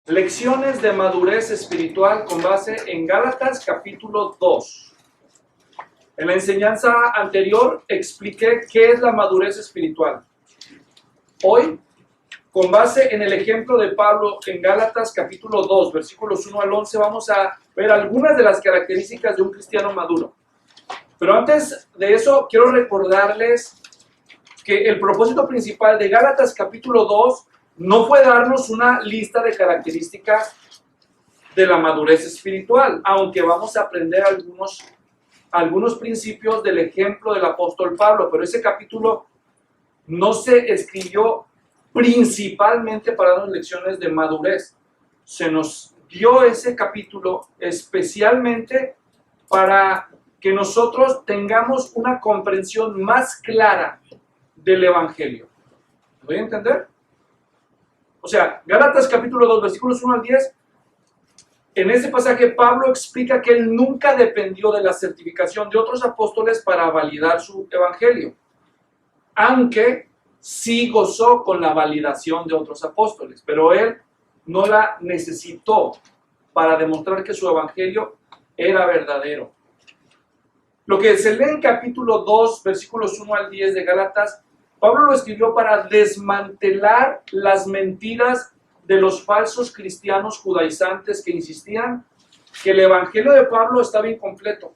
Lecciones de madurez espiritual con base en Gálatas capítulo 2. En la enseñanza anterior expliqué qué es la madurez espiritual. Hoy, con base en el ejemplo de Pablo en Gálatas capítulo 2, versículos 1 al 11, vamos a ver algunas de las características de un cristiano maduro. Pero antes de eso, quiero recordarles que el propósito principal de Gálatas capítulo 2 no fue darnos una lista de características de la madurez espiritual, aunque vamos a aprender algunos principios del ejemplo del apóstol Pablo, pero ese capítulo no se escribió principalmente para darnos lecciones de madurez. Se nos dio ese capítulo especialmente para que nosotros tengamos una comprensión más clara del Evangelio. ¿Me voy a entender? O sea, Gálatas capítulo 2, versículos 1 al 10, en ese pasaje Pablo explica que él nunca dependió de la certificación de otros apóstoles para validar su evangelio, aunque sí gozó con la validación de otros apóstoles, pero él no la necesitó para demostrar que su evangelio era verdadero. Lo que se lee en capítulo 2, versículos 1 al 10 de Gálatas, Pablo lo escribió para desmantelar las mentiras de los falsos cristianos judaizantes que insistían que el evangelio de Pablo estaba incompleto,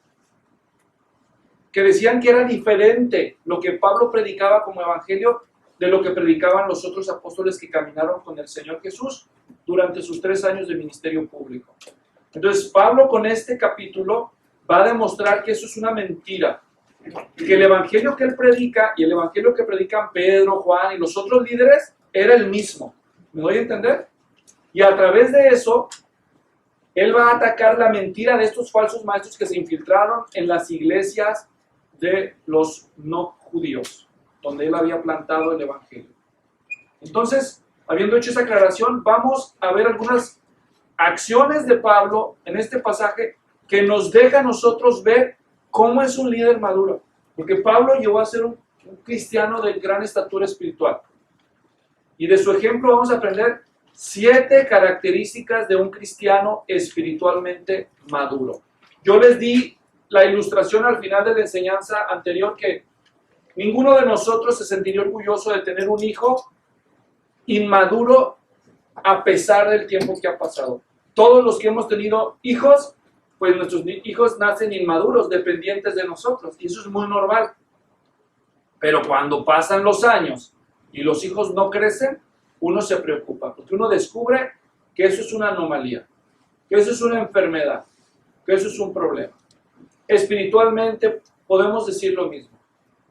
que decían que era diferente lo que Pablo predicaba como evangelio de lo que predicaban los otros apóstoles que caminaron con el Señor Jesús durante sus 3 años de ministerio público. Entonces Pablo con este capítulo va a demostrar que eso es una mentira, que el evangelio que él predica y el evangelio que predican Pedro, Juan y los otros líderes era el mismo. ¿Me doy a entender? Y a través de eso, él va a atacar la mentira de estos falsos maestros que se infiltraron en las iglesias de los no judíos, donde él había plantado el evangelio. Entonces, habiendo hecho esa aclaración, vamos a ver algunas acciones de Pablo en este pasaje que nos deja a nosotros ver cómo es un líder maduro. Porque Pablo llegó a ser un cristiano de gran estatura espiritual. Y de su ejemplo vamos a aprender 7 características de un cristiano espiritualmente maduro. Yo les di la ilustración al final de la enseñanza anterior que ninguno de nosotros se sentiría orgulloso de tener un hijo inmaduro a pesar del tiempo que ha pasado. Todos los que hemos tenido hijos, pues nuestros hijos nacen inmaduros, dependientes de nosotros, y eso es muy normal. Pero cuando pasan los años y los hijos no crecen, uno se preocupa, porque uno descubre que eso es una anomalía, que eso es una enfermedad, que eso es un problema. Espiritualmente podemos decir lo mismo.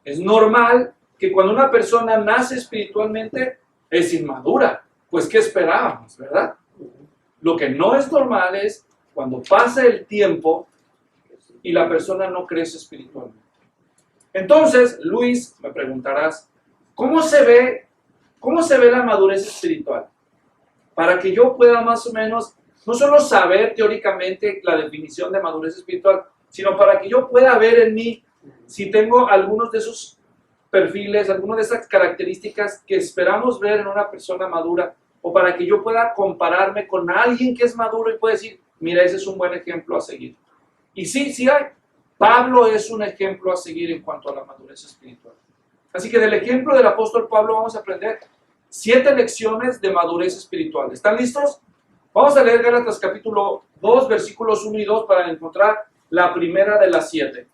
Es normal que cuando una persona nace espiritualmente es inmadura, pues ¿qué esperábamos, verdad? Lo que no es normal es cuando pasa el tiempo y la persona no crece espiritualmente. Entonces, Luis, me preguntarás, ¿cómo se ve la madurez espiritual? Para que yo pueda más o menos, no solo saber teóricamente la definición de madurez espiritual, sino para que yo pueda ver en mí si tengo algunos de esos perfiles, algunas de esas características que esperamos ver en una persona madura, o para que yo pueda compararme con alguien que es maduro y pueda decir, mira, ese es un buen ejemplo a seguir. Y sí hay. Pablo es un ejemplo a seguir en cuanto a la madurez espiritual. Así que del ejemplo del apóstol Pablo vamos a aprender 7 lecciones de madurez espiritual. ¿Están listos? Vamos a leer Gálatas capítulo 2, versículos 1 y 2 para encontrar la primera de las 7.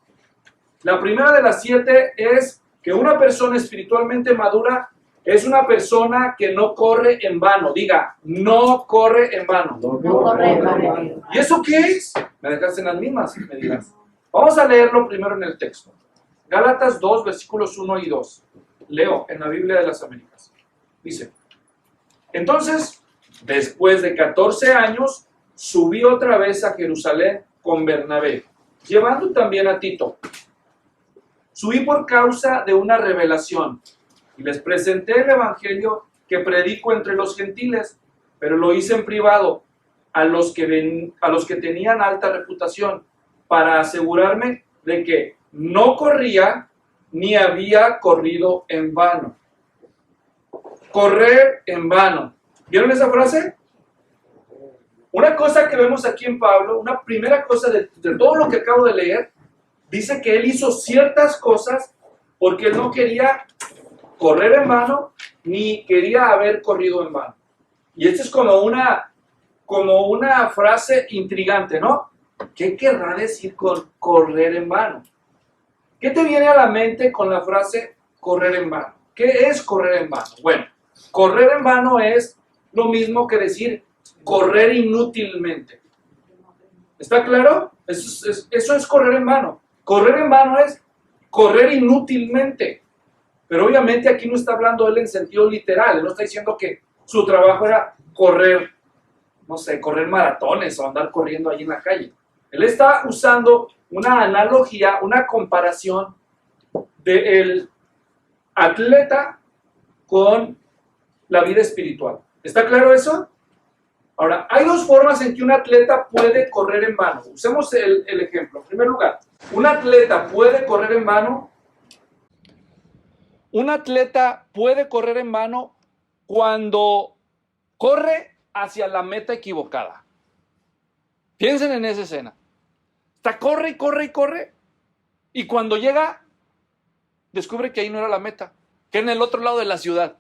La primera de las 7 es que una persona espiritualmente madura es una persona que no corre en vano. Diga, no corre en vano. No corre en vano. ¿Y eso qué es? Me dejaste en las mismas, me dirás. Vamos a leerlo primero en el texto. Gálatas 2, versículos 1 y 2. Leo en la Biblia de las Américas. Dice, entonces, después de 14 años, subí otra vez a Jerusalén con Bernabé, llevando también a Tito. Subí por causa de una revelación y les presenté el evangelio que predico entre los gentiles, pero lo hice en privado a los que tenían alta reputación, para asegurarme de que no corría ni había corrido en vano. Correr en vano. ¿Vieron esa frase? Una cosa que vemos aquí en Pablo, una primera cosa de todo lo que acabo de leer, dice que él hizo ciertas cosas porque él no quería correr en vano ni quería haber corrido en vano. Y esto es como una frase intrigante, ¿no? ¿Qué querrá decir con correr en vano? ¿Qué te viene a la mente con la frase correr en vano? ¿Qué es correr en vano? Bueno, correr en vano es lo mismo que decir correr inútilmente. ¿Está claro? Eso es correr en vano. Correr en vano es correr inútilmente. Pero obviamente aquí no está hablando él en sentido literal. Él no está diciendo que su trabajo era correr, no sé, correr maratones o andar corriendo ahí en la calle. Él está usando una analogía, una comparación del atleta con la vida espiritual. ¿Está claro eso? Ahora, hay dos formas en que un atleta puede correr en vano. Usemos el ejemplo. En primer lugar, un atleta puede correr en vano. Un atleta puede correr en vano cuando corre hacia la meta equivocada. Piensen en esa escena. Está corre y corre y corre. Y cuando llega, descubre que ahí no era la meta, que era en el otro lado de la ciudad.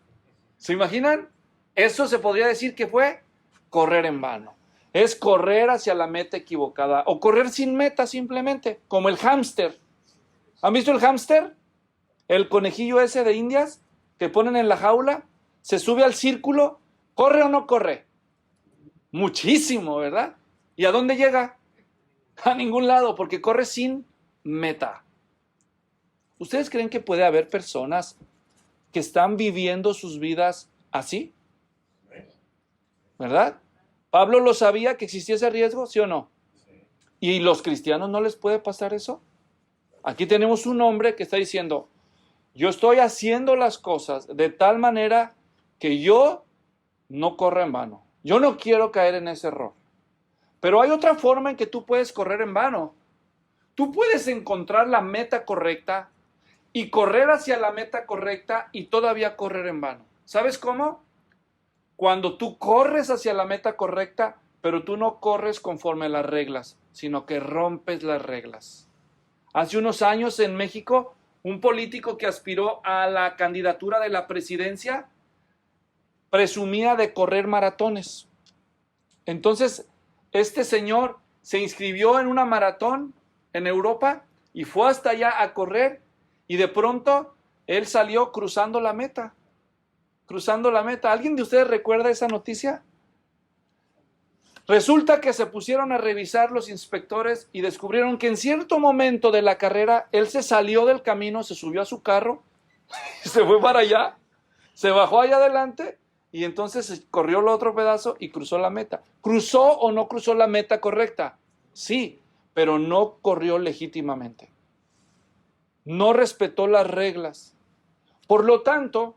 ¿Se imaginan? Eso se podría decir que fue correr en vano. Es correr hacia la meta equivocada o correr sin meta simplemente, como el hámster. ¿Han visto el hámster? El conejillo ese de Indias que ponen en la jaula, se sube al círculo, ¿corre o no corre? Muchísimo, ¿verdad? ¿Y a dónde llega? A ningún lado, porque corre sin meta. ¿Ustedes creen que puede haber personas que están viviendo sus vidas así? ¿Verdad? ¿Pablo lo sabía que existía ese riesgo, sí o no? ¿Y los cristianos no les puede pasar eso? Aquí tenemos un hombre que está diciendo, yo estoy haciendo las cosas de tal manera que yo no corro en vano. Yo no quiero caer en ese error. Pero hay otra forma en que tú puedes correr en vano. Tú puedes encontrar la meta correcta y correr hacia la meta correcta y todavía correr en vano. ¿Sabes cómo? Cuando tú corres hacia la meta correcta, pero tú no corres conforme a las reglas, sino que rompes las reglas. Hace unos años en México, un político que aspiró a la candidatura de la presidencia presumía de correr maratones. Entonces, este señor se inscribió en una maratón en Europa y fue hasta allá a correr y de pronto él salió cruzando la meta. Cruzando la meta. ¿Alguien de ustedes recuerda esa noticia? Resulta que se pusieron a revisar los inspectores y descubrieron que en cierto momento de la carrera él se salió del camino, se subió a su carro, se fue para allá, se bajó allá adelante y entonces corrió el otro pedazo y cruzó la meta. ¿Cruzó o no cruzó la meta correcta? Sí, pero no corrió legítimamente. No respetó las reglas. Por lo tanto,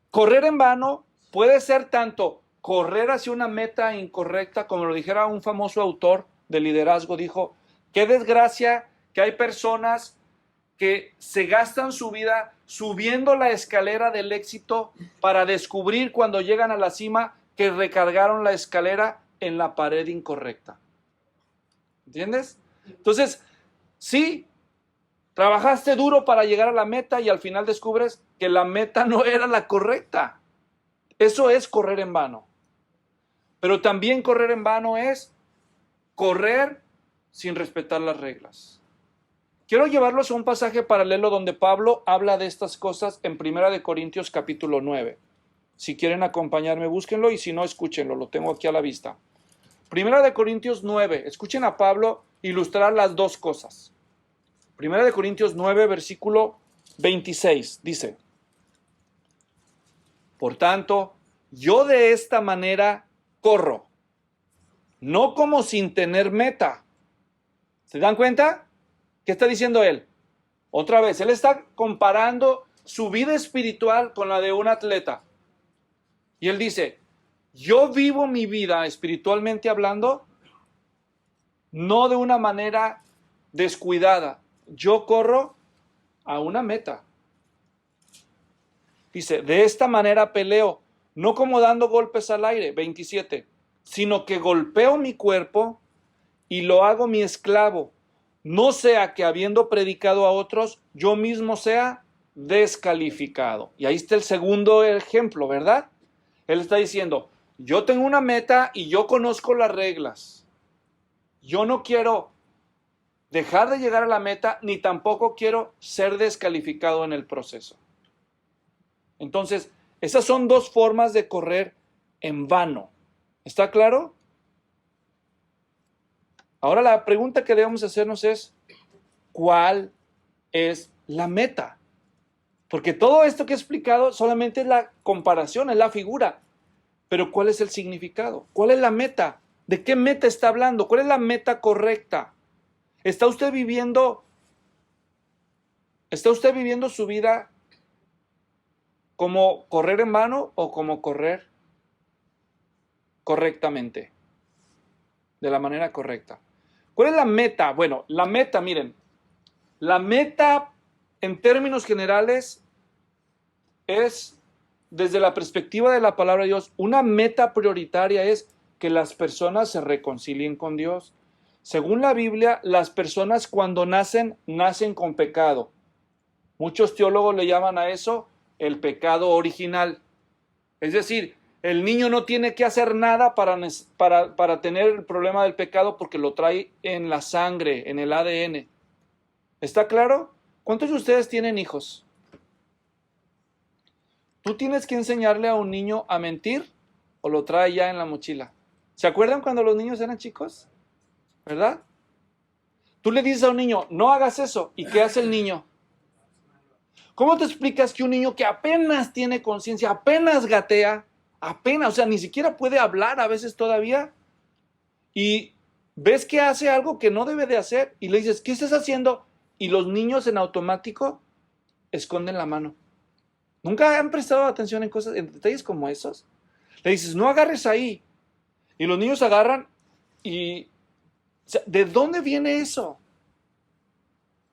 correr en vano puede ser tanto correr hacia una meta incorrecta, como lo dijera un famoso autor de liderazgo, dijo, qué desgracia que hay personas que se gastan su vida subiendo la escalera del éxito para descubrir cuando llegan a la cima que recargaron la escalera en la pared incorrecta. ¿Entiendes? Entonces, sí, trabajaste duro para llegar a la meta y al final descubres que la meta no era la correcta. Eso es correr en vano. Pero también correr en vano es correr sin respetar las reglas. Quiero llevarlos a un pasaje paralelo donde Pablo habla de estas cosas en 1 Corintios capítulo 9. Si quieren acompañarme, búsquenlo y si no, escúchenlo, lo tengo aquí a la vista. 1 Corintios 9, escuchen a Pablo ilustrar las dos cosas. 1 Corintios 9, versículo 26, dice, por tanto, yo de esta manera corro, no como sin tener meta. ¿Se dan cuenta? ¿Qué está diciendo él? Otra vez, él está comparando su vida espiritual con la de un atleta. Y él dice, yo vivo mi vida espiritualmente hablando, no de una manera descuidada. Yo corro a una meta. Dice, de esta manera peleo, no como dando golpes al aire. 27. sino que golpeo mi cuerpo y lo hago mi esclavo, no sea que habiendo predicado a otros, yo mismo sea descalificado. Y ahí está el segundo ejemplo, ¿verdad? Él está diciendo, yo tengo una meta y yo conozco las reglas. Yo no quiero dejar de llegar a la meta, ni tampoco quiero ser descalificado en el proceso. Entonces, esas son dos formas de correr en vano. ¿Está claro? Ahora la pregunta que debemos hacernos es, ¿cuál es la meta? Porque todo esto que he explicado solamente es la comparación, es la figura. Pero ¿cuál es el significado? ¿Cuál es la meta? ¿De qué meta está hablando? ¿Cuál es la meta correcta? ¿Está usted viviendo su vida como correr en vano o como correr correctamente? De la manera correcta. ¿Cuál es la meta? Bueno, la meta, miren, la meta en términos generales es, desde la perspectiva de la palabra de Dios, una meta prioritaria es que las personas se reconcilien con Dios. Según la Biblia, las personas cuando nacen con pecado. Muchos teólogos le llaman a eso el pecado original. Es decir, el niño no tiene que hacer nada para tener el problema del pecado porque lo trae en la sangre, en el ADN. ¿Está claro? ¿Cuántos de ustedes tienen hijos? ¿Tú tienes que enseñarle a un niño a mentir o lo trae ya en la mochila? ¿Se acuerdan cuando los niños eran chicos? ¿Verdad? Tú le dices a un niño, no hagas eso. ¿Y qué hace el niño? ¿Cómo te explicas que un niño que apenas tiene conciencia, apenas gatea, o sea, ni siquiera puede hablar a veces todavía, y ves que hace algo que no debe de hacer, y le dices, ¿qué estás haciendo? Y los niños en automático esconden la mano. ¿Nunca han prestado atención en detalles como esos? Le dices, no agarres ahí. Y los niños agarran y... O sea, ¿de dónde viene eso?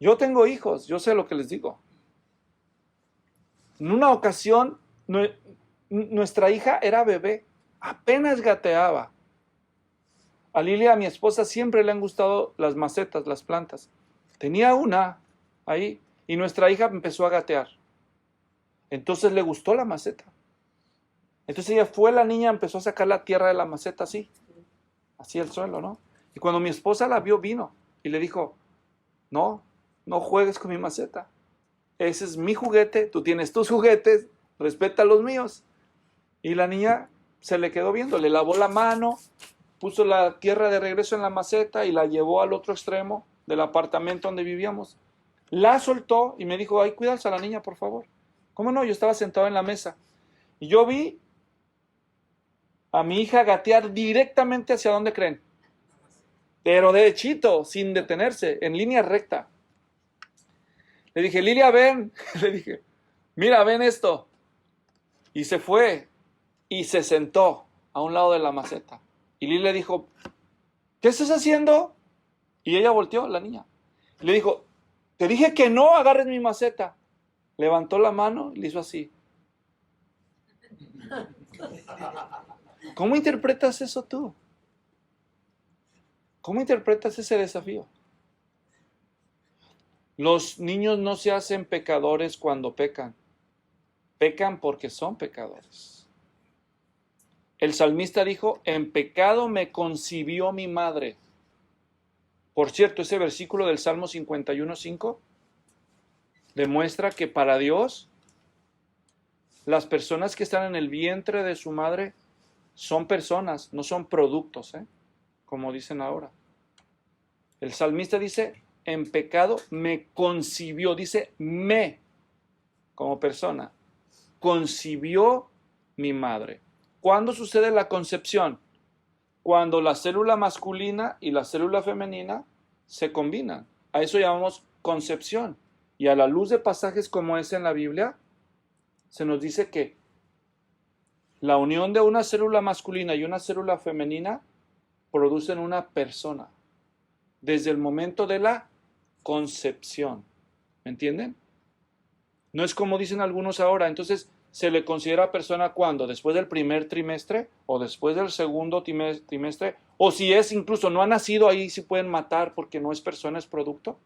Yo tengo hijos, yo sé lo que les digo. En una ocasión, nuestra hija era bebé, apenas gateaba. A Lilia, a mi esposa, siempre le han gustado las macetas, las plantas. Tenía una ahí y nuestra hija empezó a gatear. Entonces le gustó la maceta. Entonces ella fue, la niña empezó a sacar la tierra de la maceta así el suelo, ¿no? Y cuando mi esposa la vio, vino y le dijo, no juegues con mi maceta. Ese es mi juguete, tú tienes tus juguetes, respeta los míos. Y la niña se le quedó viendo, le lavó la mano, puso la tierra de regreso en la maceta y la llevó al otro extremo del apartamento donde vivíamos. La soltó y me dijo, ay, cuidas a la niña, por favor. ¿Cómo no? Yo estaba sentado en la mesa y yo vi a mi hija gatear directamente hacia donde creen, pero derechito, sin detenerse, en línea recta. Le dije, Lilia, ven. Le dije, mira, ven esto. Y se fue y se sentó a un lado de la maceta. Y Lilia dijo, ¿qué estás haciendo? Y ella volteó, la niña. Y le dijo, te dije que no agarres mi maceta. Levantó la mano y le hizo así. ¿Cómo interpretas eso tú? ¿Cómo interpretas ese desafío? Los niños no se hacen pecadores cuando pecan. Pecan porque son pecadores. El salmista dijo, en pecado me concibió mi madre. Por cierto, ese versículo del Salmo 51:5 demuestra que para Dios, las personas que están en el vientre de su madre son personas, no son productos, como dicen ahora. El salmista dice, en pecado me concibió, dice me, como persona, concibió mi madre. ¿Cuándo sucede la concepción? Cuando la célula masculina y la célula femenina se combinan. A eso llamamos concepción. Y a la luz de pasajes como ese en la Biblia, se nos dice que la unión de una célula masculina y una célula femenina producen una persona desde el momento de la concepción. ¿Me entienden? No es como dicen algunos ahora. Entonces, se le considera persona cuando, después del primer trimestre o después del segundo trimestre, o si es incluso no ha nacido, ahí sí pueden matar porque no es persona, es producto.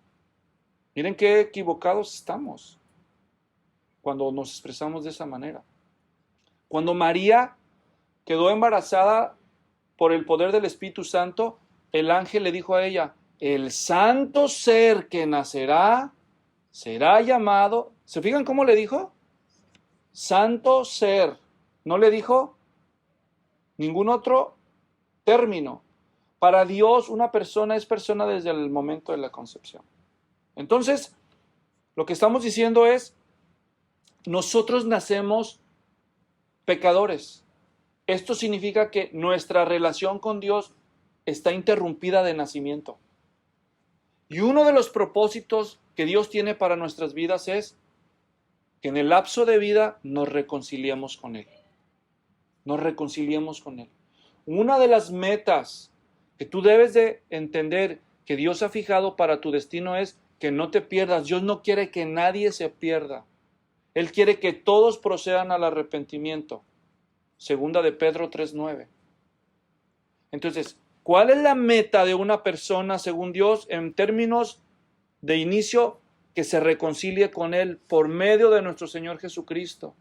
Miren qué equivocados estamos cuando nos expresamos de esa manera. Cuando María quedó embarazada por el poder del Espíritu Santo, el ángel le dijo a ella, el santo ser que nacerá será llamado, ¿se fijan cómo le dijo? Santo ser. No le dijo ningún otro término. Para Dios una persona es persona desde el momento de la concepción. Entonces, lo que estamos diciendo es, nosotros nacemos pecadores. Esto significa que nuestra relación con Dios está interrumpida de nacimiento. Y uno de los propósitos que Dios tiene para nuestras vidas es que en el lapso de vida nos reconciliemos con Él. Nos reconciliemos con Él. Una de las metas que tú debes de entender que Dios ha fijado para tu destino es que no te pierdas. Dios no quiere que nadie se pierda. Él quiere que todos procedan al arrepentimiento. Segunda de Pedro 3:9. Entonces, ¿cuál es la meta de una persona según Dios en términos de inicio? Que se reconcilie con Él por medio de nuestro Señor Jesucristo.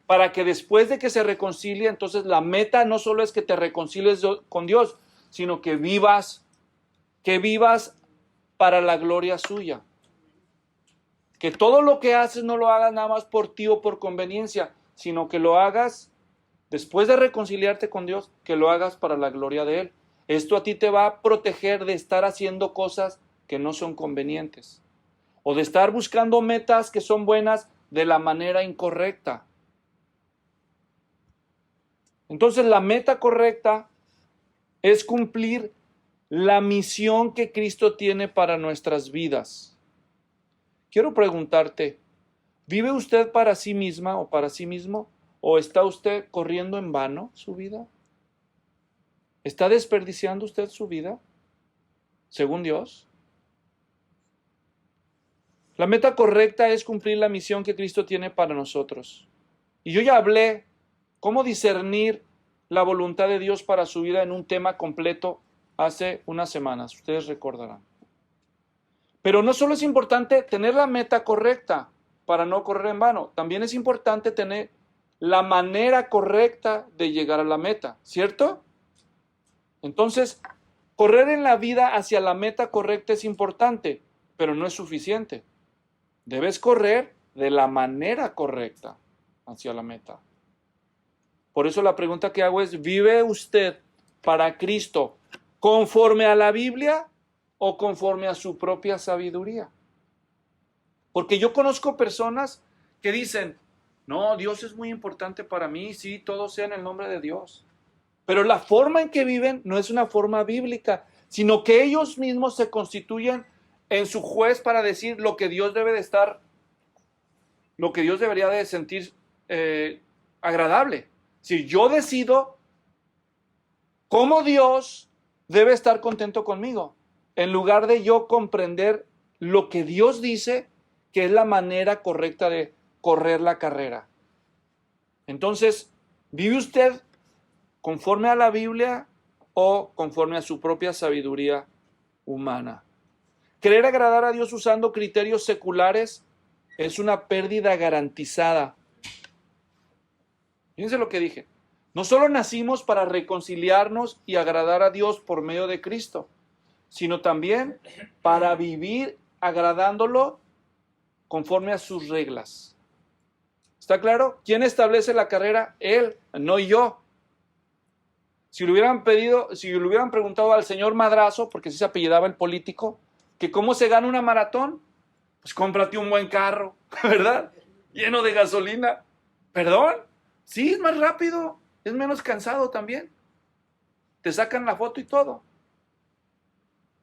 Para que después de que se reconcilie, entonces la meta no solo es que te reconcilies con Dios, sino que vivas para la gloria suya. Que todo lo que haces no lo hagas nada más por ti o por conveniencia, sino que lo hagas después de reconciliarte con Dios, que lo hagas para la gloria de Él. Esto a ti te va a proteger de estar haciendo cosas que no son convenientes. O de estar buscando metas que son buenas de la manera incorrecta. Entonces la meta correcta es cumplir la misión que Cristo tiene para nuestras vidas. Quiero preguntarte, ¿vive usted para sí misma o para sí mismo? ¿O está usted corriendo en vano su vida? ¿Está desperdiciando usted su vida? Según Dios. La meta correcta es cumplir la misión que Cristo tiene para nosotros. Y yo ya hablé cómo discernir la voluntad de Dios para su vida en un tema completo hace unas semanas, ustedes recordarán. Pero no solo es importante tener la meta correcta para no correr en vano, también es importante tener la manera correcta de llegar a la meta, ¿cierto? Entonces, correr en la vida hacia la meta correcta es importante, pero no es suficiente. Debes correr de la manera correcta hacia la meta. Por eso la pregunta que hago es, ¿vive usted para Cristo conforme a la Biblia o conforme a su propia sabiduría? Porque yo conozco personas que dicen, no, Dios es muy importante para mí, sí, todo sea en el nombre de Dios. Pero la forma en que viven no es una forma bíblica, sino que ellos mismos se constituyen en su juez para decir lo que Dios debe de estar, lo que Dios debería de sentir agradable. Si yo decido cómo Dios debe estar contento conmigo, en lugar de yo comprender lo que Dios dice que es la manera correcta de correr la carrera. Entonces, ¿vive usted conforme a la Biblia o conforme a su propia sabiduría humana? Querer agradar a Dios usando criterios seculares es una pérdida garantizada. Fíjense lo que dije. No solo nacimos para reconciliarnos y agradar a Dios por medio de Cristo, sino también para vivir agradándolo conforme a sus reglas. ¿Está claro? ¿Quién establece la carrera? Él, no yo. Si le hubieran preguntado al señor Madrazo, porque así se apellidaba el político, que cómo se gana una maratón, pues cómprate un buen carro, ¿verdad? Lleno de gasolina. ¿Perdón? Sí, es más rápido, es menos cansado también. Te sacan la foto y todo.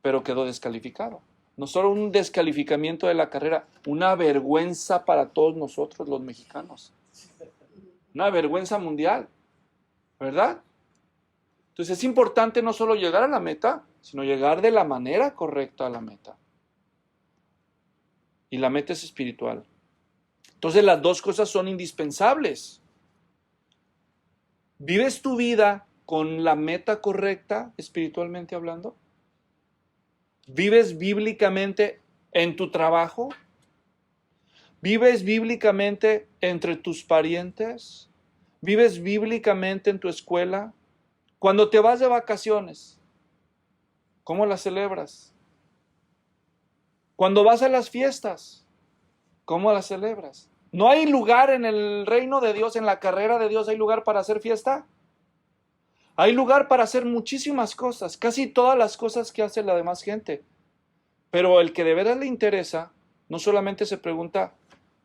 Pero quedó descalificado. No solo un descalificamiento de la carrera, una vergüenza para todos nosotros los mexicanos. Una vergüenza mundial, ¿verdad? Entonces es importante no solo llegar a la meta, sino llegar de la manera correcta a la meta. Y la meta es espiritual. Entonces las dos cosas son indispensables. ¿Vives tu vida con la meta correcta, espiritualmente hablando? ¿Vives bíblicamente en tu trabajo? ¿Vives bíblicamente entre tus parientes? ¿Vives bíblicamente en tu escuela? Cuando te vas de vacaciones, ¿cómo las celebras? Cuando vas a las fiestas, ¿cómo las celebras? ¿No hay lugar en el reino de Dios, en la carrera de Dios, hay lugar para hacer fiesta? Hay lugar para hacer muchísimas cosas, casi todas las cosas que hace la demás gente. Pero el que de veras le interesa, no solamente se pregunta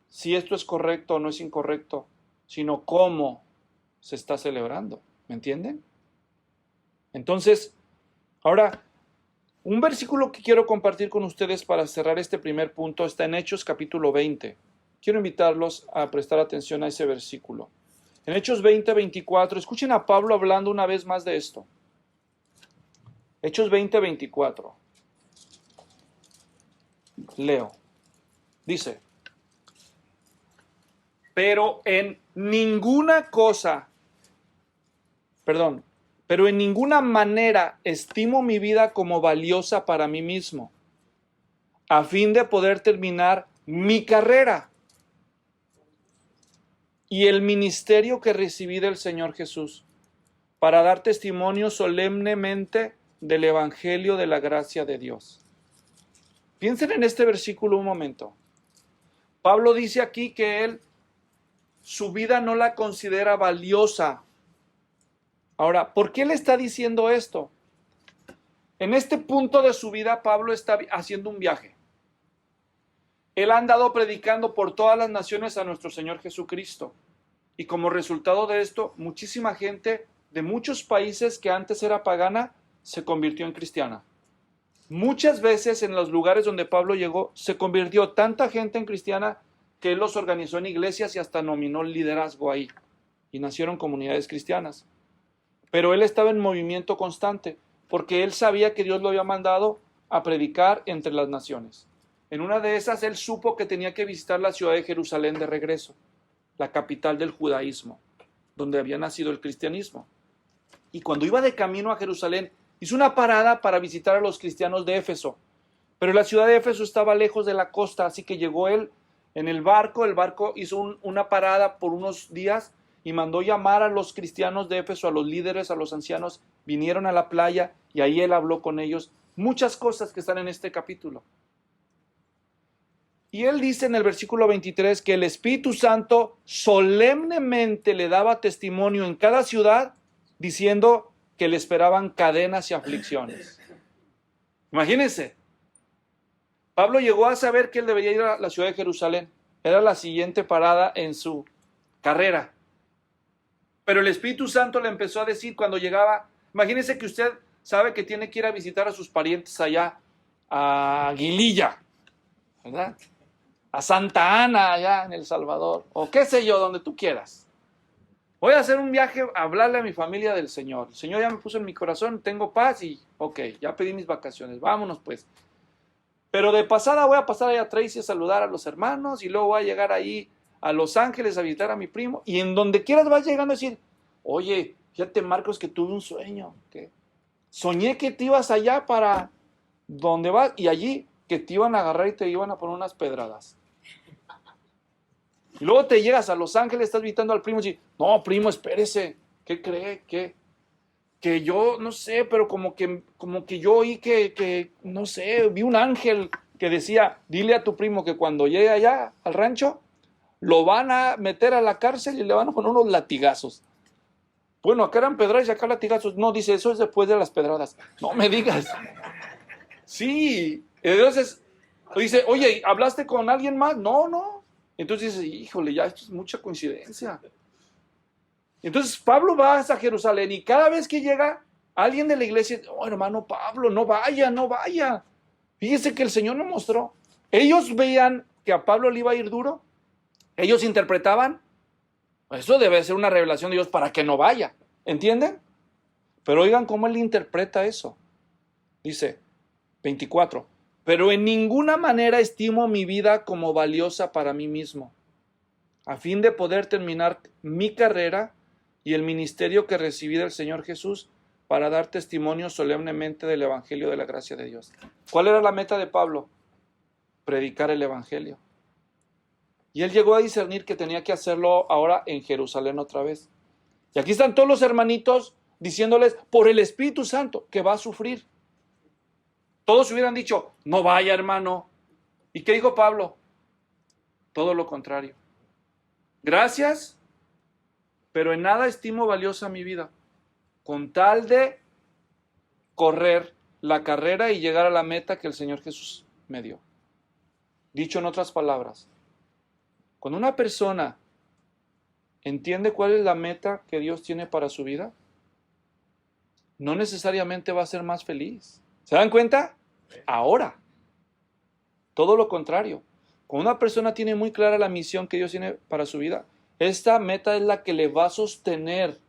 si esto es correcto o no es incorrecto, sino cómo se está celebrando. ¿Me entienden? Entonces, ahora, un versículo que quiero compartir con ustedes para cerrar este primer punto está en Hechos capítulo 20. Quiero invitarlos a prestar atención a ese versículo. En Hechos 20, 24, escuchen a Pablo hablando una vez más de esto. Hechos 20, 24. Leo. Dice, pero en ninguna manera estimo mi vida como valiosa para mí mismo, a fin de poder terminar mi carrera y el ministerio que recibí del Señor Jesús, para dar testimonio solemnemente del Evangelio de la gracia de Dios. Piensen en este versículo un momento. Pablo dice aquí que su vida no la considera valiosa. Ahora, ¿por qué le está diciendo esto? En este punto de su vida, Pablo está haciendo un viaje. Él ha andado predicando por todas las naciones a nuestro Señor Jesucristo. Y como resultado de esto, muchísima gente de muchos países que antes era pagana se convirtió en cristiana. Muchas veces en los lugares donde Pablo llegó, se convirtió tanta gente en cristiana que él los organizó en iglesias y hasta nominó liderazgo ahí. Y nacieron comunidades cristianas. Pero él estaba en movimiento constante, porque él sabía que Dios lo había mandado a predicar entre las naciones. En una de esas, él supo que tenía que visitar la ciudad de Jerusalén de regreso, la capital del judaísmo, donde había nacido el cristianismo. Y cuando iba de camino a Jerusalén, hizo una parada para visitar a los cristianos de Éfeso. Pero la ciudad de Éfeso estaba lejos de la costa, así que llegó él en el barco hizo una parada por unos días y mandó llamar a los cristianos de Éfeso, a los líderes, a los ancianos, vinieron a la playa y ahí él habló con ellos. Muchas cosas que están en este capítulo. Y él dice en el versículo 23 que el Espíritu Santo solemnemente le daba testimonio en cada ciudad diciendo que le esperaban cadenas y aflicciones. Imagínense. Pablo llegó a saber que él debería ir a la ciudad de Jerusalén. Era la siguiente parada en su carrera. Pero el Espíritu Santo le empezó a decir cuando llegaba, imagínense que usted sabe que tiene que ir a visitar a sus parientes allá a Aguililla, ¿verdad? A Santa Ana allá en El Salvador, o qué sé yo, donde tú quieras. Voy a hacer un viaje a hablarle a mi familia del Señor. El Señor ya me puso en mi corazón, tengo paz y ok, ya pedí mis vacaciones, vámonos pues. Pero de pasada voy a pasar allá a Tracy a saludar a los hermanos y luego voy a llegar ahí a Los Ángeles a visitar a mi primo y en donde quieras vas llegando a decir, oye, fíjate Marcos que tuve un sueño, que soñé que te ibas allá para donde vas y allí que te iban a agarrar y te iban a poner unas pedradas. Y luego te llegas a Los Ángeles, estás visitando al primo y dices, no primo, espérese, ¿qué cree? Que yo, no sé, pero como que yo oí que, no sé, vi un ángel que decía, dile a tu primo que cuando llegue allá al rancho, lo van a meter a la cárcel y le van a poner unos latigazos. Bueno, acá eran pedradas y acá latigazos. No, dice, eso es después de las pedradas. No me digas. Sí, entonces, dice, oye, ¿hablaste con alguien más? No. Entonces dice, híjole, ya esto es mucha coincidencia. Entonces Pablo va hasta Jerusalén y cada vez que llega alguien de la iglesia, oh hermano Pablo, no vaya. Fíjese que el Señor me mostró. Ellos veían que a Pablo le iba a ir duro. Ellos interpretaban, eso debe ser una revelación de Dios para que no vaya. ¿Entienden? Pero oigan cómo él interpreta eso. Dice 24, pero en ninguna manera estimo mi vida como valiosa para mí mismo, a fin de poder terminar mi carrera y el ministerio que recibí del Señor Jesús para dar testimonio solemnemente del Evangelio de la gracia de Dios. ¿Cuál era la meta de Pablo? Predicar el Evangelio. Y él llegó a discernir que tenía que hacerlo ahora en Jerusalén otra vez. Y aquí están todos los hermanitos diciéndoles por el Espíritu Santo que va a sufrir. Todos hubieran dicho, no vaya, hermano. ¿Y qué dijo Pablo? Todo lo contrario. Gracias, pero en nada estimo valiosa mi vida, con tal de correr la carrera y llegar a la meta que el Señor Jesús me dio. Dicho en otras palabras, cuando una persona entiende cuál es la meta que Dios tiene para su vida, no necesariamente va a ser más feliz. ¿Se dan cuenta? Ahora. Todo lo contrario. Cuando una persona tiene muy clara la misión que Dios tiene para su vida, esta meta es la que le va a sostener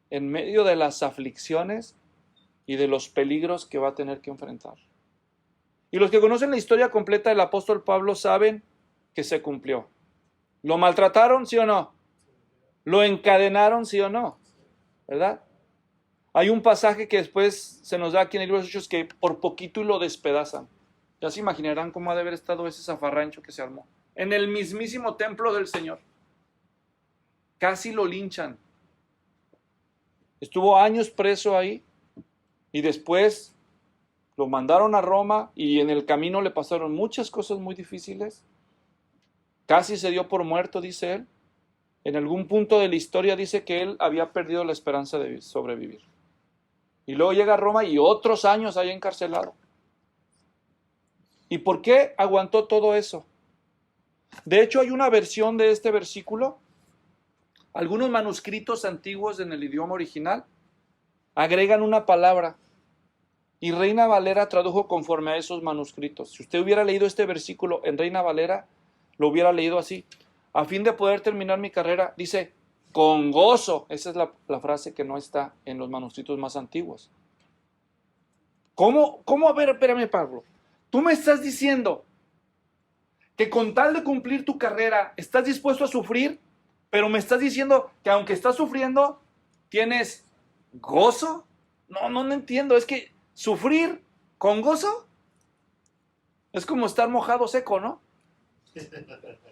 en medio de las aflicciones y de los peligros que va a tener que enfrentar. Y los que conocen la historia completa del apóstol Pablo saben que se cumplió. ¿Lo maltrataron, sí o no? ¿Lo encadenaron, sí o no? ¿Verdad? Hay un pasaje que después se nos da aquí en el libro de los Hechos que por poquito y lo despedazan. Ya se imaginarán cómo ha de haber estado ese zafarrancho que se armó. En el mismísimo templo del Señor. Casi lo linchan. Estuvo años preso ahí y después lo mandaron a Roma y en el camino le pasaron muchas cosas muy difíciles. Casi se dio por muerto, dice él. En algún punto de la historia dice que él había perdido la esperanza de sobrevivir. Y luego llega a Roma y otros años ahí encarcelado. ¿Y por qué aguantó todo eso? De hecho, hay una versión de este versículo. Algunos manuscritos antiguos en el idioma original agregan una palabra. Y Reina Valera tradujo conforme a esos manuscritos. Si usted hubiera leído este versículo en Reina Valera, lo hubiera leído así. A fin de poder terminar mi carrera, dice, con gozo. Esa es la frase que no está en los manuscritos más antiguos. ¿Cómo? A ver, espérame, Pablo. Tú me estás diciendo que con tal de cumplir tu carrera estás dispuesto a sufrir, pero me estás diciendo que aunque estás sufriendo, ¿tienes gozo? No entiendo. Es que sufrir con gozo es como estar mojado seco, ¿no?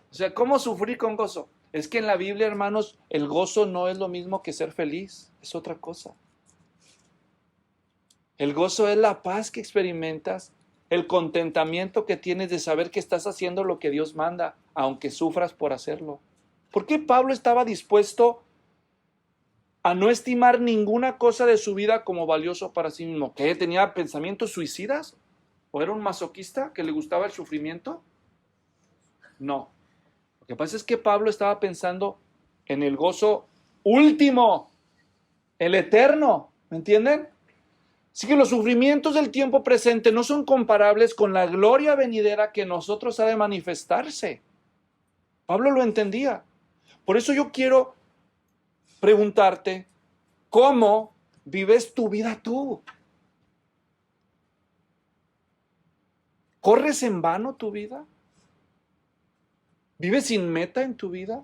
O sea, ¿cómo sufrir con gozo? Es que en la Biblia, hermanos, el gozo no es lo mismo que ser feliz, es otra cosa. El gozo es la paz que experimentas, el contentamiento que tienes de saber que estás haciendo lo que Dios manda, aunque sufras por hacerlo. ¿Por qué Pablo estaba dispuesto a no estimar ninguna cosa de su vida como valioso para sí mismo? ¿Qué? ¿Tenía pensamientos suicidas? ¿O era un masoquista que le gustaba el sufrimiento? No. Lo que pasa es que Pablo estaba pensando en el gozo último, el eterno, ¿me entienden? Así que los sufrimientos del tiempo presente no son comparables con la gloria venidera que en nosotros ha de manifestarse. Pablo lo entendía. Por eso yo quiero preguntarte, ¿cómo vives tu vida tú? ¿Corres en vano tu vida? ¿Vives sin meta en tu vida?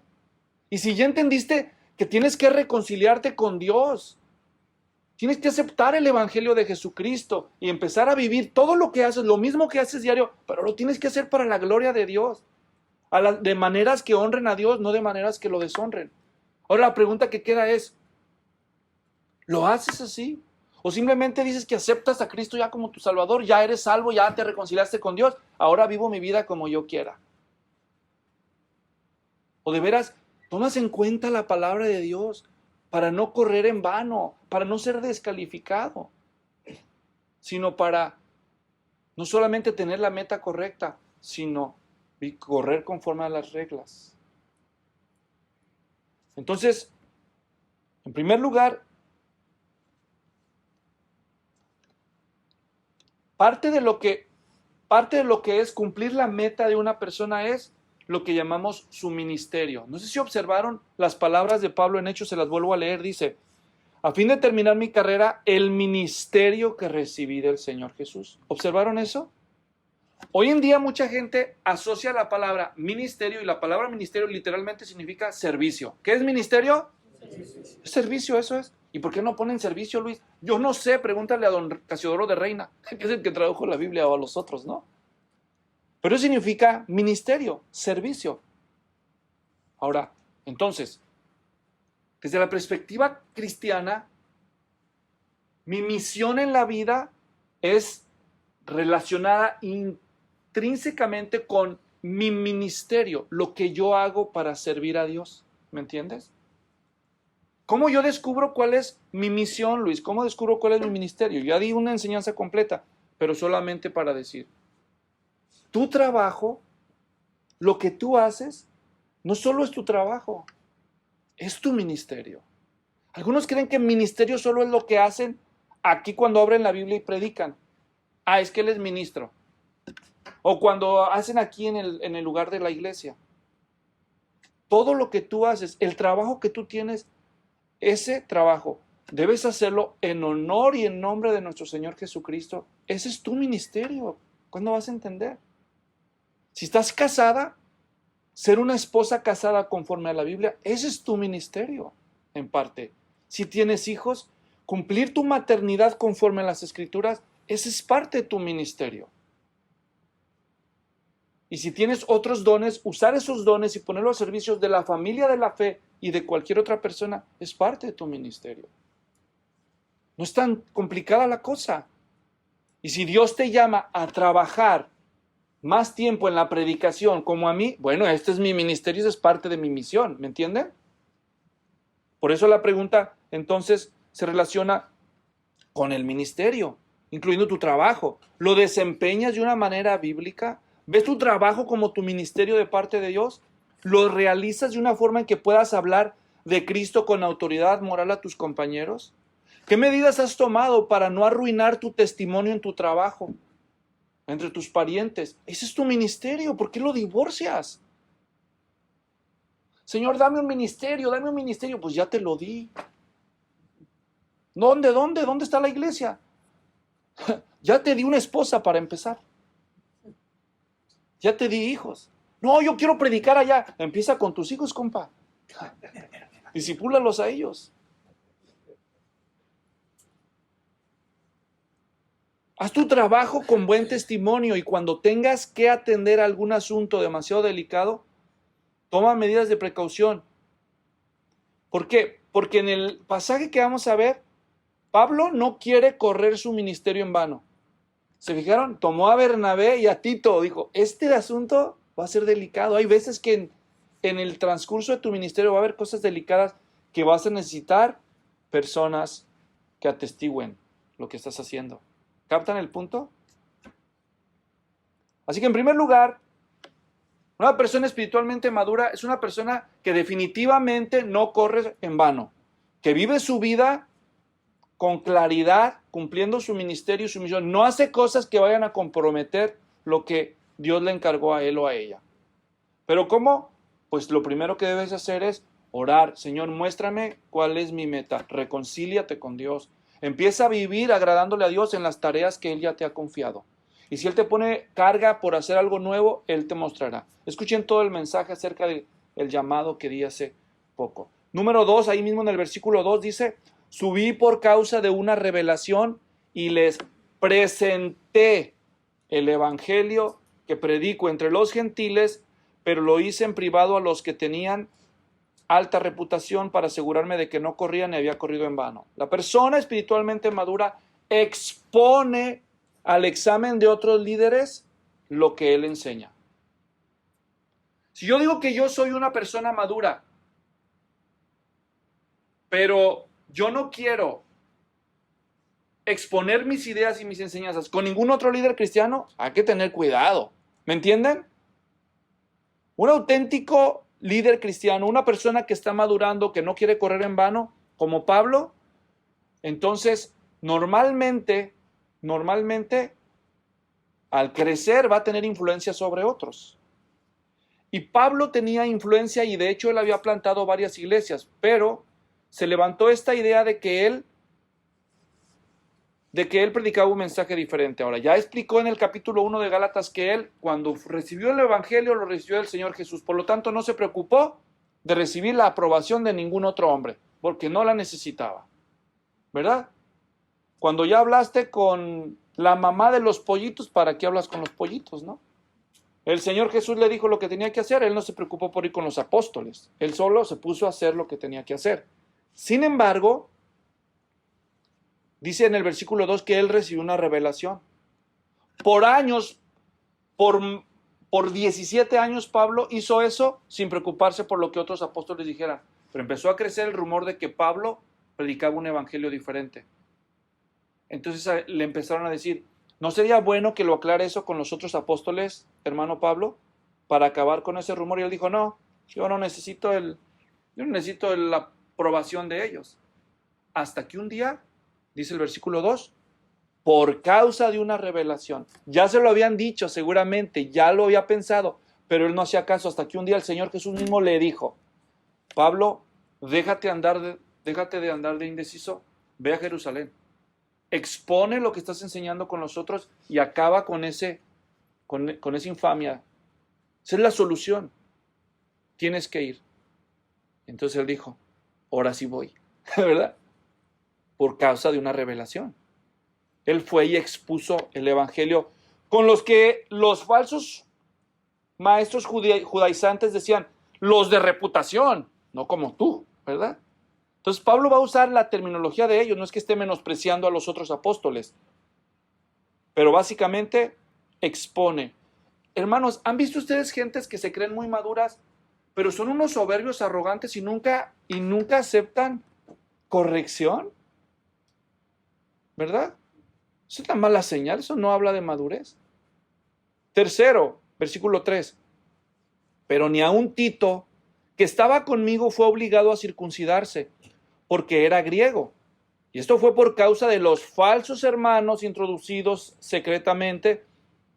Y si ya entendiste que tienes que reconciliarte con Dios, tienes que aceptar el Evangelio de Jesucristo y empezar a vivir todo lo que haces, lo mismo que haces diario, pero lo tienes que hacer para la gloria de Dios, de maneras que honren a Dios, no de maneras que lo deshonren. Ahora la pregunta que queda es, ¿lo haces así? ¿O simplemente dices que aceptas a Cristo ya como tu Salvador, ya eres salvo, ya te reconciliaste con Dios, ahora vivo mi vida como yo quiera? ¿O de veras tomas en cuenta la palabra de Dios para no correr en vano, para no ser descalificado, sino para no solamente tener la meta correcta, sino correr conforme a las reglas? Entonces, en primer lugar, parte de lo que es cumplir la meta de una persona es lo que llamamos su ministerio. No sé si observaron las palabras de Pablo en Hechos, se las vuelvo a leer. Dice, a fin de terminar mi carrera, el ministerio que recibí del Señor Jesús. ¿Observaron eso? Hoy en día mucha gente asocia la palabra ministerio y la palabra ministerio literalmente significa servicio. ¿Qué es ministerio? Es servicio, eso es. ¿Y por qué no ponen servicio, Luis? Yo no sé, pregúntale a don Casiodoro de Reina, que es el que tradujo la Biblia, o a los otros, ¿no? Pero eso significa ministerio, servicio. Ahora, entonces, desde la perspectiva cristiana, mi misión en la vida es relacionada intrínsecamente con mi ministerio, lo que yo hago para servir a Dios. ¿Me entiendes? ¿Cómo yo descubro cuál es mi misión, Luis? ¿Cómo descubro cuál es mi ministerio? Ya di una enseñanza completa, pero solamente para decir, tu trabajo, lo que tú haces, no solo es tu trabajo, es tu ministerio. Algunos creen que ministerio solo es lo que hacen aquí cuando abren la Biblia y predican. Ah, es que él es ministro. O cuando hacen aquí en el lugar de la iglesia. Todo lo que tú haces, el trabajo que tú tienes, ese trabajo, debes hacerlo en honor y en nombre de nuestro Señor Jesucristo. Ese es tu ministerio. ¿Cuándo vas a entender? Si estás casada, ser una esposa casada conforme a la Biblia, ese es tu ministerio, en parte. Si tienes hijos, cumplir tu maternidad conforme a las Escrituras, ese es parte de tu ministerio. Y si tienes otros dones, usar esos dones y ponerlos a servicio de la familia de la fe y de cualquier otra persona, es parte de tu ministerio. No es tan complicada la cosa. Y si Dios te llama a trabajar más tiempo en la predicación como a mí, bueno, este es mi ministerio, eso es parte de mi misión, ¿me entienden? Por eso la pregunta entonces se relaciona con el ministerio, incluyendo tu trabajo. ¿Lo desempeñas de una manera bíblica? ¿Ves tu trabajo como tu ministerio de parte de Dios? ¿Lo realizas de una forma en que puedas hablar de Cristo con autoridad moral a tus compañeros? ¿Qué medidas has tomado para no arruinar tu testimonio en tu trabajo, entre tus parientes? Ese es tu ministerio. ¿Por qué lo divorcias? Señor, dame un ministerio, dame un ministerio. Pues ya te lo di. ¿Dónde está la iglesia? Ya te di una esposa para empezar. Ya te di hijos. No, yo quiero predicar allá. Empieza con tus hijos, compa. Discípulalos a ellos. Haz tu trabajo con buen testimonio y cuando tengas que atender algún asunto demasiado delicado, toma medidas de precaución. ¿Por qué? Porque en el pasaje que vamos a ver, Pablo no quiere correr su ministerio en vano. ¿Se fijaron? Tomó a Bernabé y a Tito. Dijo, este asunto va a ser delicado. Hay veces que en el transcurso de tu ministerio va a haber cosas delicadas que vas a necesitar personas que atestiguen lo que estás haciendo. ¿Captan el punto? Así que en primer lugar, una persona espiritualmente madura es una persona que definitivamente no corre en vano, que vive su vida con claridad, cumpliendo su ministerio y su misión. No hace cosas que vayan a comprometer lo que Dios le encargó a él o a ella. ¿Pero cómo? Pues lo primero que debes hacer es orar. Señor, muéstrame cuál es mi meta. Reconcíliate con Dios. Empieza a vivir agradándole a Dios en las tareas que Él ya te ha confiado. Y si Él te pone carga por hacer algo nuevo, Él te mostrará. Escuchen todo el mensaje acerca del llamado que di hace poco. Número 2, ahí mismo en el versículo 2 dice, subí por causa de una revelación y les presenté el evangelio que predico entre los gentiles, pero lo hice en privado a los que tenían alta reputación para asegurarme de que no corrían ni había corrido en vano. La persona espiritualmente madura expone al examen de otros líderes lo que él enseña. Si yo digo que yo soy una persona madura, pero yo no quiero exponer mis ideas y mis enseñanzas con ningún otro líder cristiano, hay que tener cuidado. ¿Me entienden? Un auténtico líder cristiano, una persona que está madurando, que no quiere correr en vano, como Pablo, entonces normalmente, al crecer va a tener influencia sobre otros. Y Pablo tenía influencia y de hecho él había plantado varias iglesias, pero se levantó esta idea de que él predicaba un mensaje diferente. Ahora, ya explicó en el capítulo 1 de Gálatas que él, cuando recibió el evangelio, lo recibió del Señor Jesús. Por lo tanto, no se preocupó de recibir la aprobación de ningún otro hombre. porque no la necesitaba, ¿verdad? Cuando ya hablaste con la mamá de los pollitos, ¿para qué hablas con los pollitos, no? El Señor Jesús le dijo lo que tenía que hacer, él no se preocupó por ir con los apóstoles, él solo se puso a hacer lo que tenía que hacer. Sin embargo, dice en el versículo 2 que él recibió una revelación. Por años, por 17 años Pablo hizo eso sin preocuparse por lo que otros apóstoles dijeran. Pero empezó a crecer el rumor de que Pablo predicaba un evangelio diferente. Entonces le empezaron a decir, ¿no sería bueno que lo aclare eso con los otros apóstoles, hermano Pablo, para acabar con ese rumor? Y él dijo, no, yo no necesito la aprobación de ellos. Hasta que un día, dice el versículo 2, por causa de una revelación. Ya se lo habían dicho seguramente, ya lo había pensado, pero él no hacía caso hasta que un día el Señor Jesús mismo le dijo, Pablo, déjate de andar de indeciso, ve a Jerusalén, expone lo que estás enseñando con los otros y acaba con esa infamia. Esa es la solución. Tienes que ir. Entonces él dijo, ahora sí voy, ¿verdad? Por causa de una revelación. Él fue y expuso el evangelio con los que los falsos maestros judaizantes decían, los de reputación, no como tú, ¿verdad? Entonces Pablo va a usar la terminología de ellos, no es que esté menospreciando a los otros apóstoles, pero básicamente expone. Hermanos, ¿han visto ustedes gentes que se creen muy maduras, pero son unos soberbios arrogantes y nunca aceptan corrección? ¿Verdad? Eso es una mala señal, eso no habla de madurez. Tercero, versículo 3. Pero ni aun Tito, que estaba conmigo, fue obligado a circuncidarse, porque era griego. Y esto fue por causa de los falsos hermanos introducidos secretamente,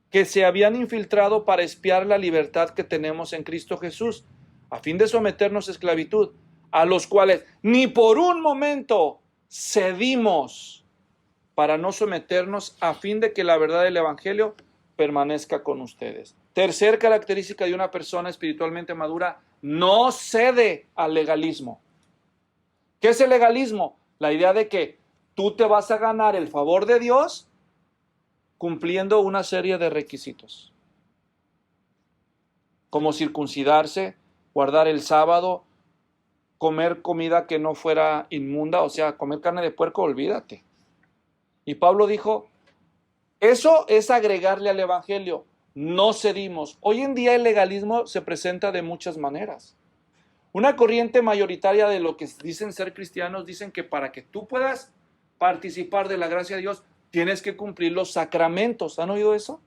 que se habían infiltrado para espiar la libertad que tenemos en Cristo Jesús, a fin de someternos a esclavitud, a los cuales ni por un momento cedimos para no someternos, a fin de que la verdad del evangelio permanezca con ustedes. Tercer característica de una persona espiritualmente madura, no cede al legalismo. ¿Qué es el legalismo? La idea de que tú te vas a ganar el favor de Dios cumpliendo una serie de requisitos, como circuncidarse, guardar el sábado, comer comida que no fuera inmunda, o sea, comer carne de puerco, olvídate. Y Pablo dijo, eso es agregarle al evangelio, no cedimos. Hoy en día el legalismo se presenta de muchas maneras. Una corriente mayoritaria de lo que dicen ser cristianos, dicen que para que tú puedas participar de la gracia de Dios, tienes que cumplir los sacramentos. ¿Han oído eso?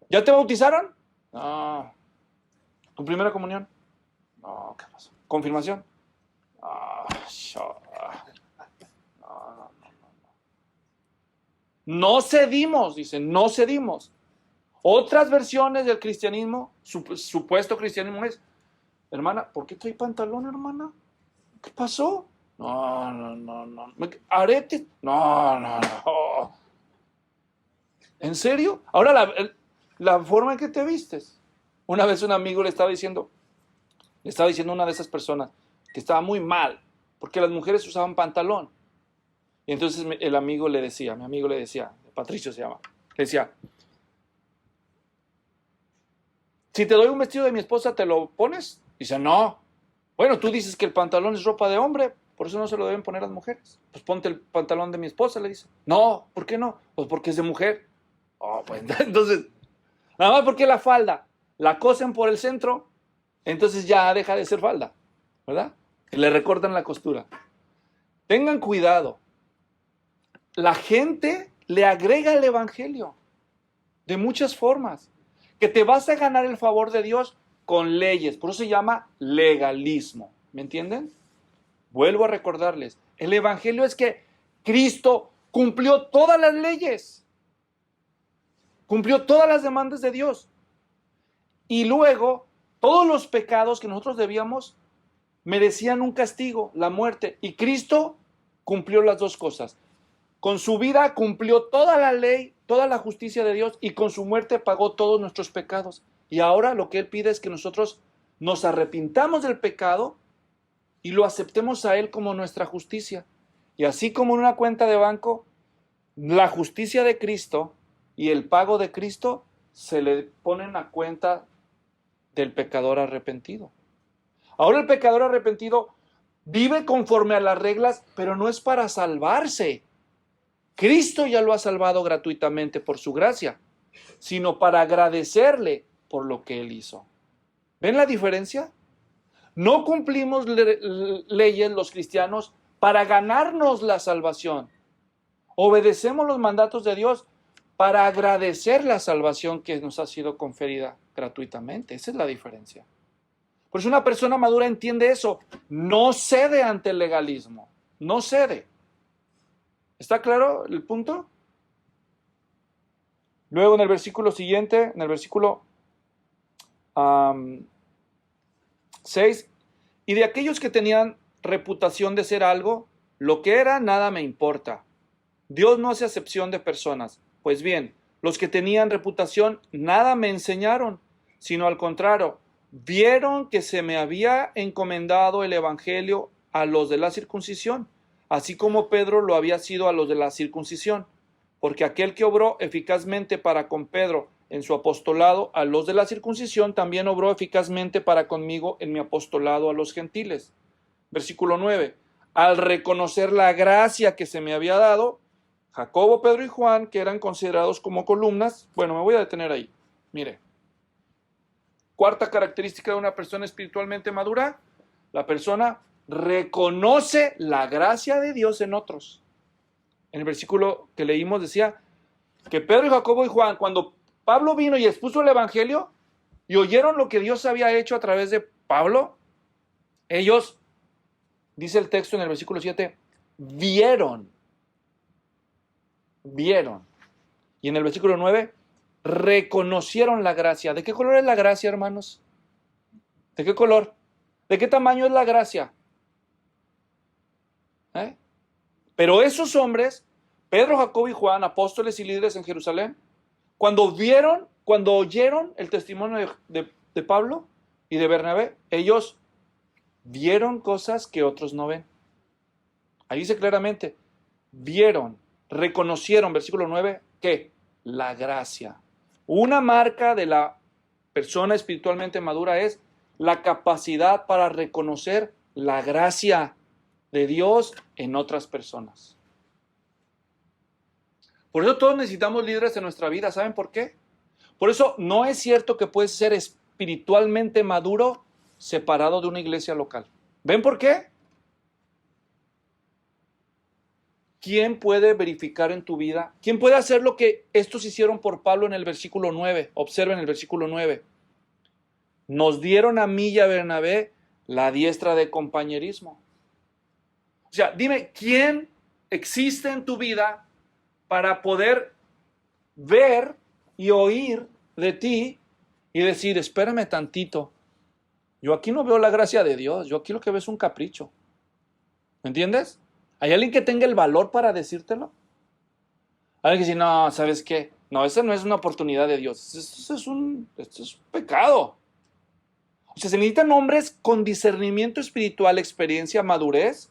¿Ya te bautizaron? No. ¿Tu primera comunión? No, ¿qué pasó? ¿Confirmación? No cedimos, dicen, no cedimos. Otras versiones del cristianismo, supuesto cristianismo es, hermana, ¿por qué trae pantalón, hermana? ¿Qué pasó? No. ¿Aretes? No. ¿En serio? Ahora la forma en que te vistes. Una vez un amigo le estaba diciendo a una de esas personas que estaba muy mal, porque las mujeres usaban pantalón. Y entonces mi amigo le decía, Patricio se llama, le decía, si te doy un vestido de mi esposa, ¿te lo pones? Dice, no. Bueno, tú dices que el pantalón es ropa de hombre, por eso no se lo deben poner las mujeres. Pues ponte el pantalón de mi esposa, le dice. No, ¿por qué no? Pues porque es de mujer. Pues entonces, nada más porque la falda la cosen por el centro, entonces ya deja de ser falda, ¿verdad? Y le recortan la costura. Tengan cuidado. La gente le agrega el evangelio de muchas formas. Que te vas a ganar el favor de Dios con leyes. Por eso se llama legalismo. ¿Me entienden? Vuelvo a recordarles. El evangelio es que Cristo cumplió todas las leyes. Cumplió todas las demandas de Dios. Y luego, todos los pecados que nosotros debíamos merecían un castigo, la muerte. Y Cristo cumplió las dos cosas. Con su vida cumplió toda la ley, toda la justicia de Dios, y con su muerte pagó todos nuestros pecados. Y ahora lo que Él pide es que nosotros nos arrepintamos del pecado y lo aceptemos a Él como nuestra justicia. Y así como en una cuenta de banco, la justicia de Cristo y el pago de Cristo se le ponen a cuenta del pecador arrepentido. Ahora el pecador arrepentido vive conforme a las reglas, pero no es para salvarse. Cristo ya lo ha salvado gratuitamente por su gracia, sino para agradecerle por lo que Él hizo. ¿Ven la diferencia? No cumplimos leyes los cristianos para ganarnos la salvación. Obedecemos los mandatos de Dios para agradecer la salvación que nos ha sido conferida gratuitamente. Esa es la diferencia. Por eso una persona madura entiende eso. No cede ante el legalismo. No cede. ¿Está claro el punto? Luego en el versículo siguiente, en el versículo 6, y de aquellos que tenían reputación de ser algo, lo que era nada me importa. Dios no hace acepción de personas. Pues bien, los que tenían reputación nada me enseñaron, sino al contrario, vieron que se me había encomendado el evangelio a los de la circuncisión, así como Pedro lo había sido a los de la circuncisión, porque aquel que obró eficazmente para con Pedro en su apostolado a los de la circuncisión, también obró eficazmente para conmigo en mi apostolado a los gentiles. Versículo 9. Al reconocer la gracia que se me había dado, Jacobo, Pedro y Juan, que eran considerados como columnas, bueno, me voy a detener ahí. Mire, cuarta característica de una persona espiritualmente madura, la persona reconoce la gracia de Dios en otros. En el versículo que leímos decía que Pedro y Jacobo y Juan, cuando Pablo vino y expuso el evangelio y oyeron lo que Dios había hecho a través de Pablo, ellos, dice el texto en el versículo 7, vieron. Y en el versículo 9, reconocieron la gracia. ¿De qué color es la gracia, hermanos? ¿De qué color? ¿De qué tamaño es la gracia? Pero esos hombres, Pedro, Jacobo y Juan, apóstoles y líderes en Jerusalén, cuando oyeron el testimonio de Pablo y de Bernabé, ellos vieron cosas que otros no ven. Ahí dice claramente, reconocieron, versículo 9, ¿qué? La gracia. Una marca de la persona espiritualmente madura es la capacidad para reconocer la gracia de Dios en otras personas. Por eso todos necesitamos líderes en nuestra vida. ¿Saben por qué? Por eso no es cierto que puedes ser espiritualmente maduro separado de una iglesia local. ¿Ven por qué? ¿Quién puede verificar en tu vida? ¿Quién puede hacer lo que estos hicieron por Pablo en el versículo 9? Observen el versículo 9. Nos dieron a mí y a Bernabé la diestra de compañerismo. O sea, dime, ¿quién existe en tu vida para poder ver y oír de ti y decir, espérame tantito, yo aquí no veo la gracia de Dios, yo aquí lo que veo es un capricho? ¿Me entiendes? ¿Hay alguien que tenga el valor para decírtelo? Alguien que dice, no, ¿sabes qué? No, esa no es una oportunidad de Dios, esto es un pecado. O sea, se necesitan hombres con discernimiento espiritual, experiencia, madurez,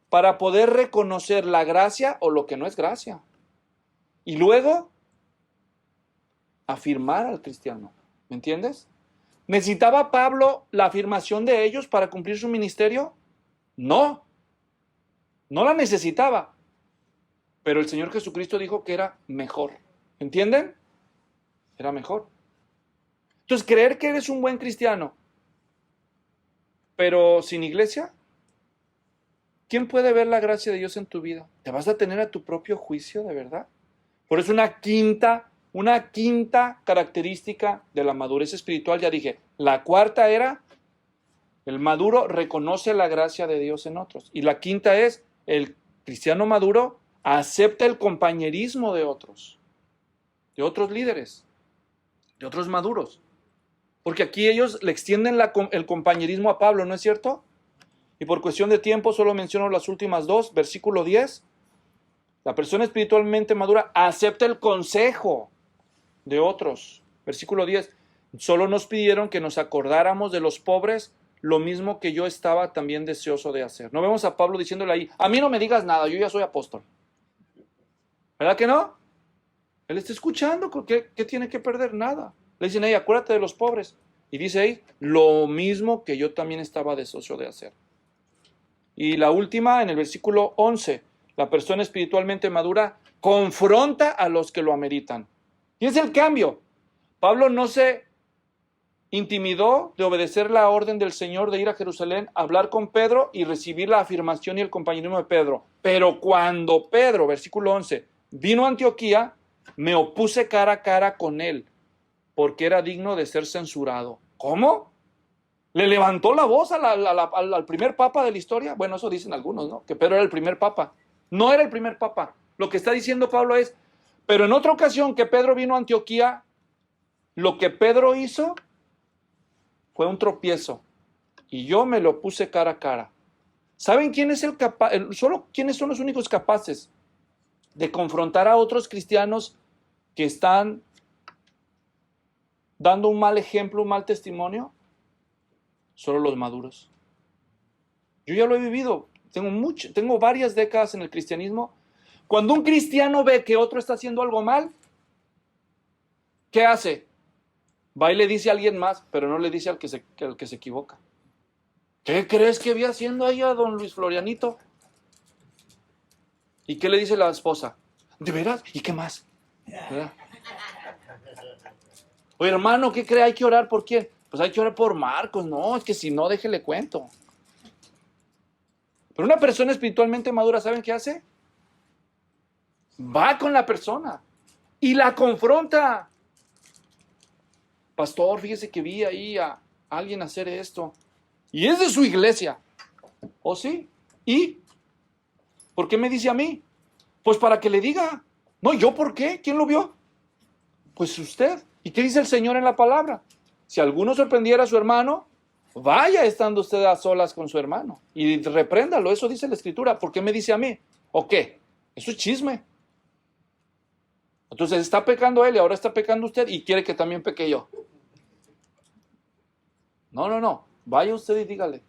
para poder reconocer la gracia o lo que no es gracia. Y luego, afirmar al cristiano. ¿Me entiendes? ¿Necesitaba Pablo la afirmación de ellos para cumplir su ministerio? No la necesitaba. Pero el Señor Jesucristo dijo que era mejor. ¿Entienden? Era mejor. Entonces, creer que eres un buen cristiano, pero sin iglesia, ¿quién puede ver la gracia de Dios en tu vida? ¿Te vas a tener a tu propio juicio, de verdad? Por eso una quinta característica de la madurez espiritual, ya dije, la cuarta era, el maduro reconoce la gracia de Dios en otros. Y la quinta es, el cristiano maduro acepta el compañerismo de otros líderes, de otros maduros. Porque aquí ellos le extienden el compañerismo a Pablo, ¿no es cierto? Y por cuestión de tiempo solo menciono las últimas dos, versículo 10. La persona espiritualmente madura acepta el consejo de otros. Versículo 10. Solo nos pidieron que nos acordáramos de los pobres, lo mismo que yo estaba también deseoso de hacer. No vemos a Pablo diciéndole ahí, a mí no me digas nada, yo ya soy apóstol. ¿Verdad que no? Él está escuchando, ¿qué tiene que perder? Nada. Le dicen, hey, acuérdate de los pobres. Y dice ahí, lo mismo que yo también estaba deseoso de hacer. Y la última, en el versículo 11, la persona espiritualmente madura confronta a los que lo ameritan. Y es el cambio. Pablo no se intimidó de obedecer la orden del Señor de ir a Jerusalén, hablar con Pedro y recibir la afirmación y el compañerismo de Pedro. Pero cuando Pedro, versículo 11, vino a Antioquía, me opuse cara a cara con él, porque era digno de ser censurado. ¿Cómo? ¿Le levantó la voz al primer papa de la historia? Bueno, eso dicen algunos, ¿no? Que Pedro era el primer papa. No era el primer papa. Lo que está diciendo Pablo es, pero en otra ocasión que Pedro vino a Antioquía, lo que Pedro hizo fue un tropiezo. Y yo me lo puse cara a cara. ¿Saben quién es solo quiénes son los únicos capaces de confrontar a otros cristianos que están dando un mal ejemplo, un mal testimonio? Solo los maduros. Yo ya lo he vivido. Tengo varias décadas en el cristianismo. Cuando un cristiano ve que otro está haciendo algo mal, ¿qué hace? Va y le dice a alguien más, pero no le dice al que se equivoca. ¿Qué crees que vi haciendo ahí a don Luis Florianito? ¿Y qué le dice la esposa? ¿De veras? ¿Y qué más? ¿Verdad? Oye, hermano, ¿qué cree? Hay que orar por quién. Pues hay que orar por Marcos. No, es que si no, déjele cuento. Pero una persona espiritualmente madura, ¿saben qué hace? Va con la persona y la confronta. Pastor, fíjese que vi ahí a alguien hacer esto. Y es de su iglesia. ¿Oh, sí? ¿Y? ¿Por qué me dice a mí? Pues para que le diga. No, ¿yo por qué? ¿Quién lo vio? Pues usted. ¿Y qué dice el Señor en la palabra? Si alguno sorprendiera a su hermano, vaya estando usted a solas con su hermano y repréndalo. Eso dice la Escritura. ¿Por qué me dice a mí? ¿O qué? Eso es chisme. Entonces está pecando él y ahora está pecando usted y quiere que también peque yo. No. Vaya usted y dígale.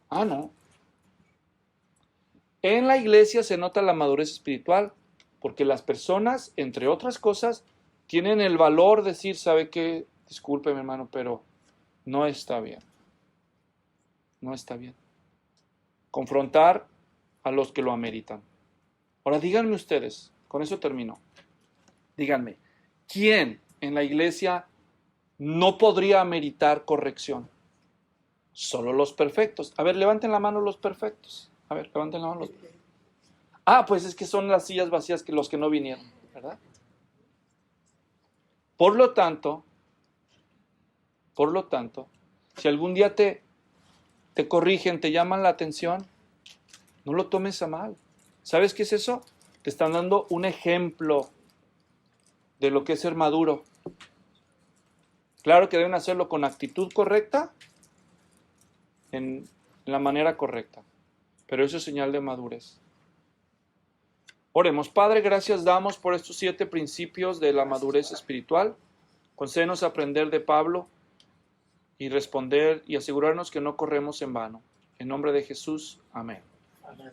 Ah, no. En la iglesia se nota la madurez espiritual porque las personas, entre otras cosas, tienen el valor de decir, ¿sabe qué? Discúlpeme, hermano, pero no está bien. No está bien. Confrontar a los que lo ameritan. Ahora díganme ustedes, con eso termino. Díganme, ¿quién en la iglesia no podría ameritar corrección? Solo los perfectos. A ver, levanten la mano los perfectos. A ver, levanten la mano los perfectos. Ah, pues es que son las sillas vacías que los que no vinieron, ¿verdad? Por lo tanto, si algún día te corrigen, te llaman la atención, no lo tomes a mal. ¿Sabes qué es eso? Te están dando un ejemplo de lo que es ser maduro. Claro que deben hacerlo con actitud correcta, en la manera correcta, pero eso es señal de madurez. Oremos. Padre, gracias damos por estos 7 principios de la madurez espiritual. Concédenos aprender de Pablo y responder y asegurarnos que no corremos en vano. En nombre de Jesús, amén. Amén.